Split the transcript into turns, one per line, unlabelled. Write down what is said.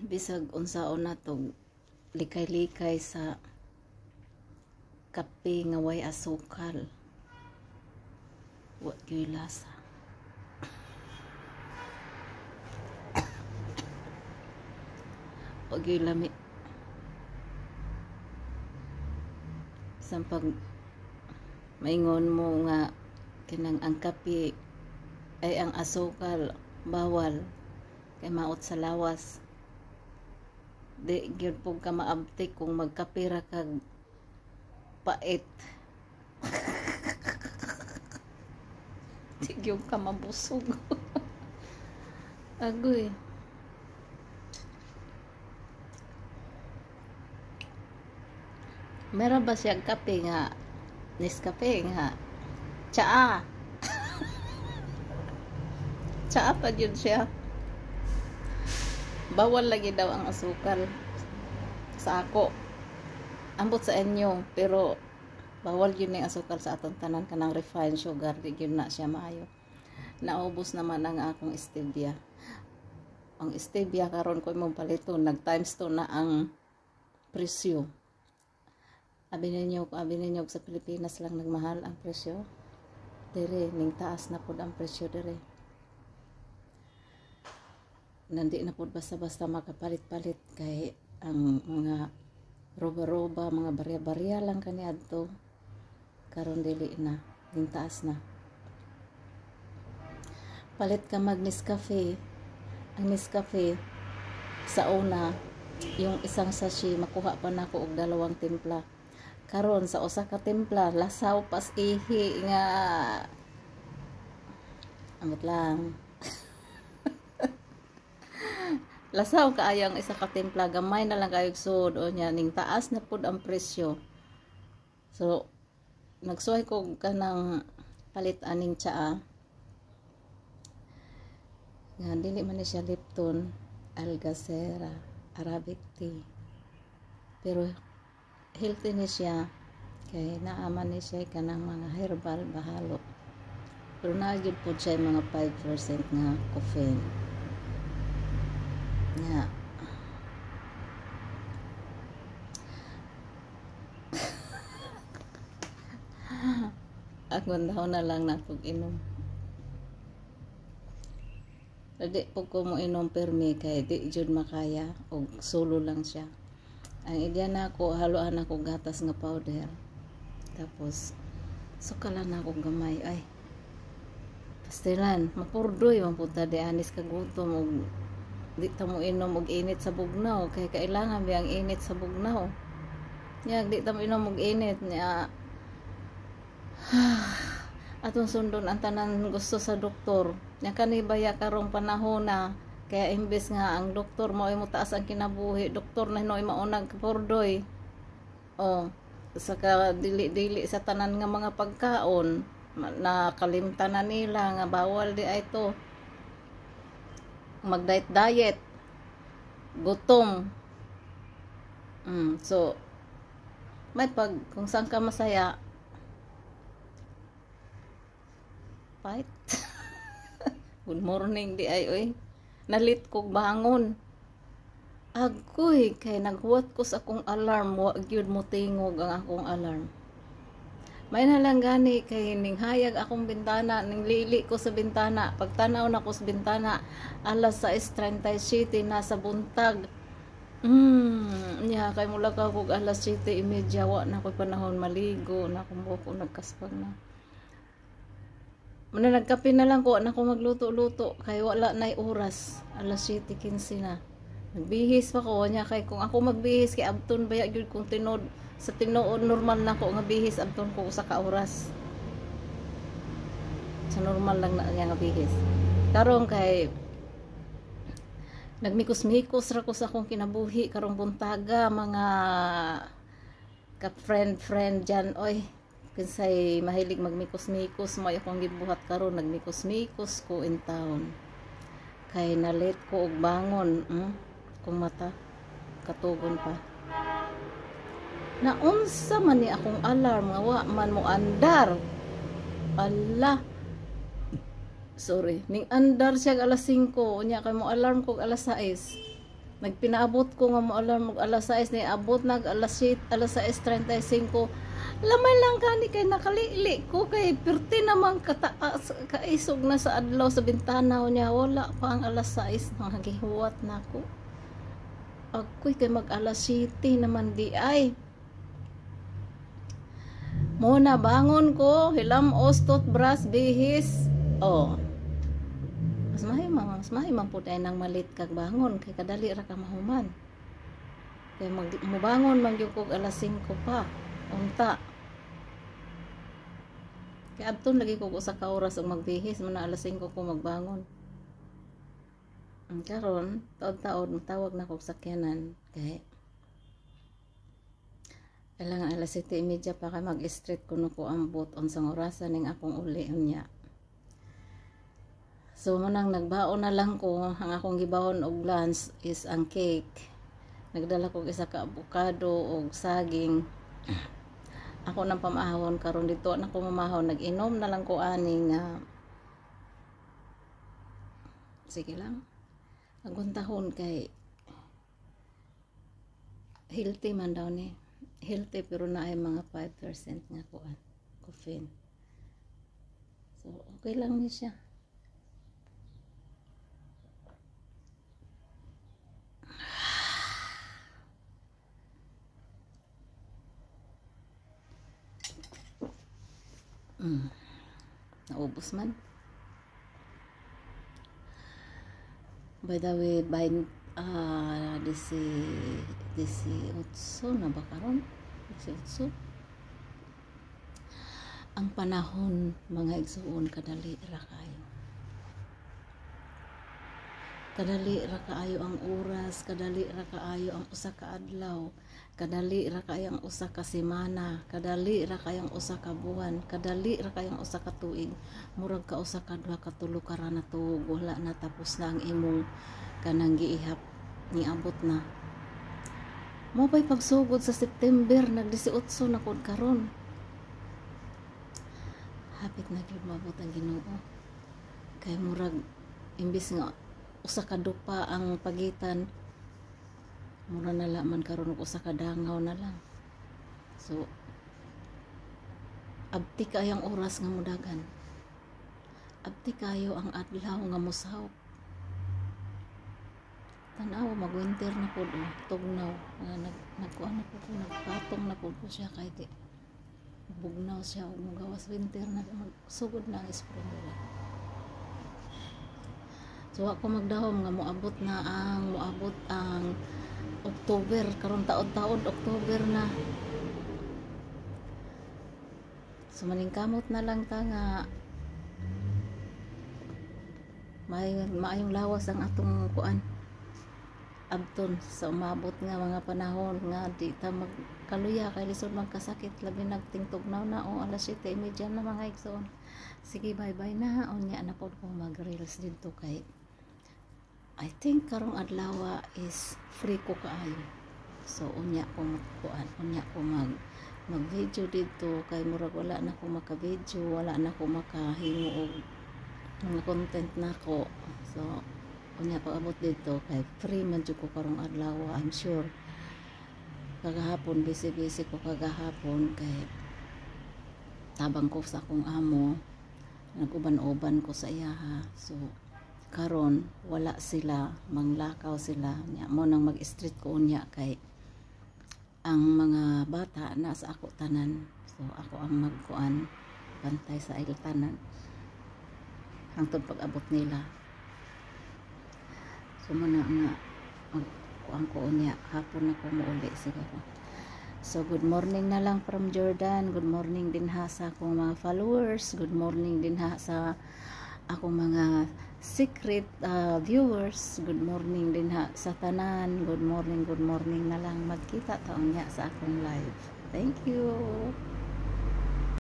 Bisag unsaon na to likay-likay sa kape nga way asukal, wa gyud lasa. Wa gyud lami. Sampag maingon mo nga kinang ang kape ay ang asukal bawal kay maot sa lawas. Di gyud po ka maabtik kung magkapira kag pait. Di gyud ka mabusog. Agoy. Meron ba siyang kape nga Nescafe nga tsaa? Tsaa pa yun siya. Bawal lagi daw ang asukal sa ako. Ambot sa inyo, pero bawal yun yung asukal sa atong tanan kanang refined sugar. Di yun na siya maayo. Naubos naman ang akong stevia. Ang stevia karon ko imong palito, nag times 2 na ang presyo. Abi ninyo sa Pilipinas lang nagmahal ang presyo. Dire ning taas na pud ang presyo dire. Nandi na pud basta-basta makapalit-palit kay ang mga roba-roba, mga barya-barya lang kaniadto. Karon dili na, ning taas na. Palit ka mag Nescafe. Ang Nescafe sa una, yung isang sachet makuha pa nako og 2 timpla. Karon sa usa ka timpla lasaw pas ihi nga amot lang. Lasaw kaayo ang isa ka timpla, gamay na lang kayog sud o nya ning taas na pud ang presyo. So nagsuhay ko kanang palit aning tsaa. Nga dili man ni siya Lipton, Algacera, Arabic tea. Pero healthy ni siya kay naaman ni siya kanang mga herbal bahalo. Pero nagyud po siya mga 5% nga caffeine. Nga. Ako daw na lang natog inom. Di po ko mo inom permi kay di jud makaya og solo lang siya. Ang ideya na ako, haluan ako gatas nga powder. Tapos, sukalan na ako gamay. Ay, pastilan, mapurdoy, mapunta di anis kagutom. Og, di ta mo inom og init sa bugnaw. Kaya kailangan biyang init sa bugnaw. Yan, di ta mo inom og init. Niya, atong sundon ang tanan gusto sa doktor. Niya kanibaya karong panahon na. Kaya imbes nga ang doktor mo ay mutaas ang kinabuhi, doktor na hinoy maunag pordoy. Oh, saka dili-dili sa tanan nga mga pagkaon na kalimtan na nila nga bawal di ay to. Mag-diet, gutom. So may kung saan ka masaya, fight. Good morning di ay oy. Nalit kog bangon. Agoy kay naghuwat ko sa akong alarm, wa gyud mo tingog ang akong alarm. May na lang gani kay ning hayag akong bintana, ning lili ko sa bintana. Pagtanaw na ko sa bintana, alas 6:37 na sa buntag. Nya kay mula ka kog alas 7:30 wa na ko panahon maligo, na ko nagkaspag na. Muna nagkape na lang ko na ko magluto-luto kay wala nay oras, alas 7:15 na. Nagbihis pa ko nya kay kung ako magbihis kay abton baya gyud kung tinod sa tinuod normal na ko nga bihis abton ko usa ka oras. Sa normal lang na nga bihis. Karon kay nagmikos-mikos ra ko sa akong kinabuhi karong buntaga mga ka friend dyan oy. Kinsay mahilig magmikos-mikos mo akong gibuhat karon nagmikos-mikos ko in town. Kay nalit ko og bangon, kung mata katugon pa. Naunsa man ni akong alarm nga wa man mo andar. Ala. Sorry, ning andar siya alas 5, unya kay mo alarm ko alas 6. Nagpinaabot ko nga mo alarm mag alas 6 ni abot nag alas 7, alas 6:35. Lamay lang kani kay nakalili ko kay perti naman kataas kaisog na sa adlaw sa bintana niya wala pa ang alas 6 nang gihuwat na ko. Ako'y kay mag alas 7 naman di ay. Muna bangon ko, hilam ostot bras bihis. Oh. Mas mahimang po tayo nang malit kag bangon kay kadali ra ka mahuman. Kay mubangon man gyud kog alas 5 pa. Unta. Kay adton lagi ko usa ka oras og magbihis man alas 5 ko magbangon. Ang karon taod-taod tawag na kog sakyanan kay kailangan alas 7:30 pa kay mag-street kuno ko ambot unsang orasan ning akong uli unya. So munang nagbaon na lang ko ang akong gibawon og lunch is ang cake. Nagdala ko isa ka avocado og saging. Ako nang pamahon karon dito na ko mamahon nag-inom na lang ko ani nga sige lang. Aguntahon kay healthy man daw ni. Healthy pero na ay mga 5% nga kuan caffeine. So okay lang ni siya. Naubos man. By the way, disi utso na ba karon? Disi utso. Ang panahon mga igsuon kadali ra kayo. Kadali ra kaayo ang oras, kadali ra kaayo ang usa ka adlaw, kadali ra kayo ang usa ka semana, kadali ra kayo ang usa ka buwan, kadali ra kayo ang usa ka tuig. Murag ka usa ka duha ka tulo ka ra na tuig, wala na tapos na ang imong kanang giihap niabot na. Mo pay pagsugod sa September nag-18 na pod karon. Hapit na gyud mabot ang Ginoo. Kay murag imbis nga usa ka dupa ang pagitan mura na man karon og usa ka dangaw na lang. So abti kayo ang oras nga mudagan, abti kayo ang adlaw nga musahop. Tanaw mag-winter na po tugnaw nagkuan na po nagpatong na po siya kay di bugnaw siya og magawas winter na magsugod na ang spring nila. So ako magdahom nga moabot ang October karon taod-taod October na. So maningkamot na lang ta nga maayong lawas ang atong kuan abton sa umabot nga mga panahon nga di ta magkaluya kay lisod magkasakit labi nagtingtugnaw na o alas 7:30 na mga igsoon. Sige bye bye na unya na pod ko mag-reels dito kay I think karong adlaw is free ko kaayo. So unya ko magkuan, unya ko mag-video dito kay murag wala na ko maka-video, wala na ko makahimo og mga content nako. So unya pag-abot dito kay free man jud ko karong adlaw. I'm sure kagahapon busy ko kagahapon kay tabang ko sa akong amo, naguban-uban ko sa iyaha. So karon wala sila, manglakaw sila nya mo nang mag-street ko unya kay ang mga bata na sa ako tanan. So ako ang magkuan bantay sa ila tanan hangtod pag-abot nila. So muna nga magkuan ko unya hapon na ko muuli siguro. So good morning na lang from Jordan, good morning din ha sa akong mga followers, good morning din ha sa akong mga secret viewers, good morning din ha sa tanan, good morning na lang magkita taon niya sa akong live. Thank you.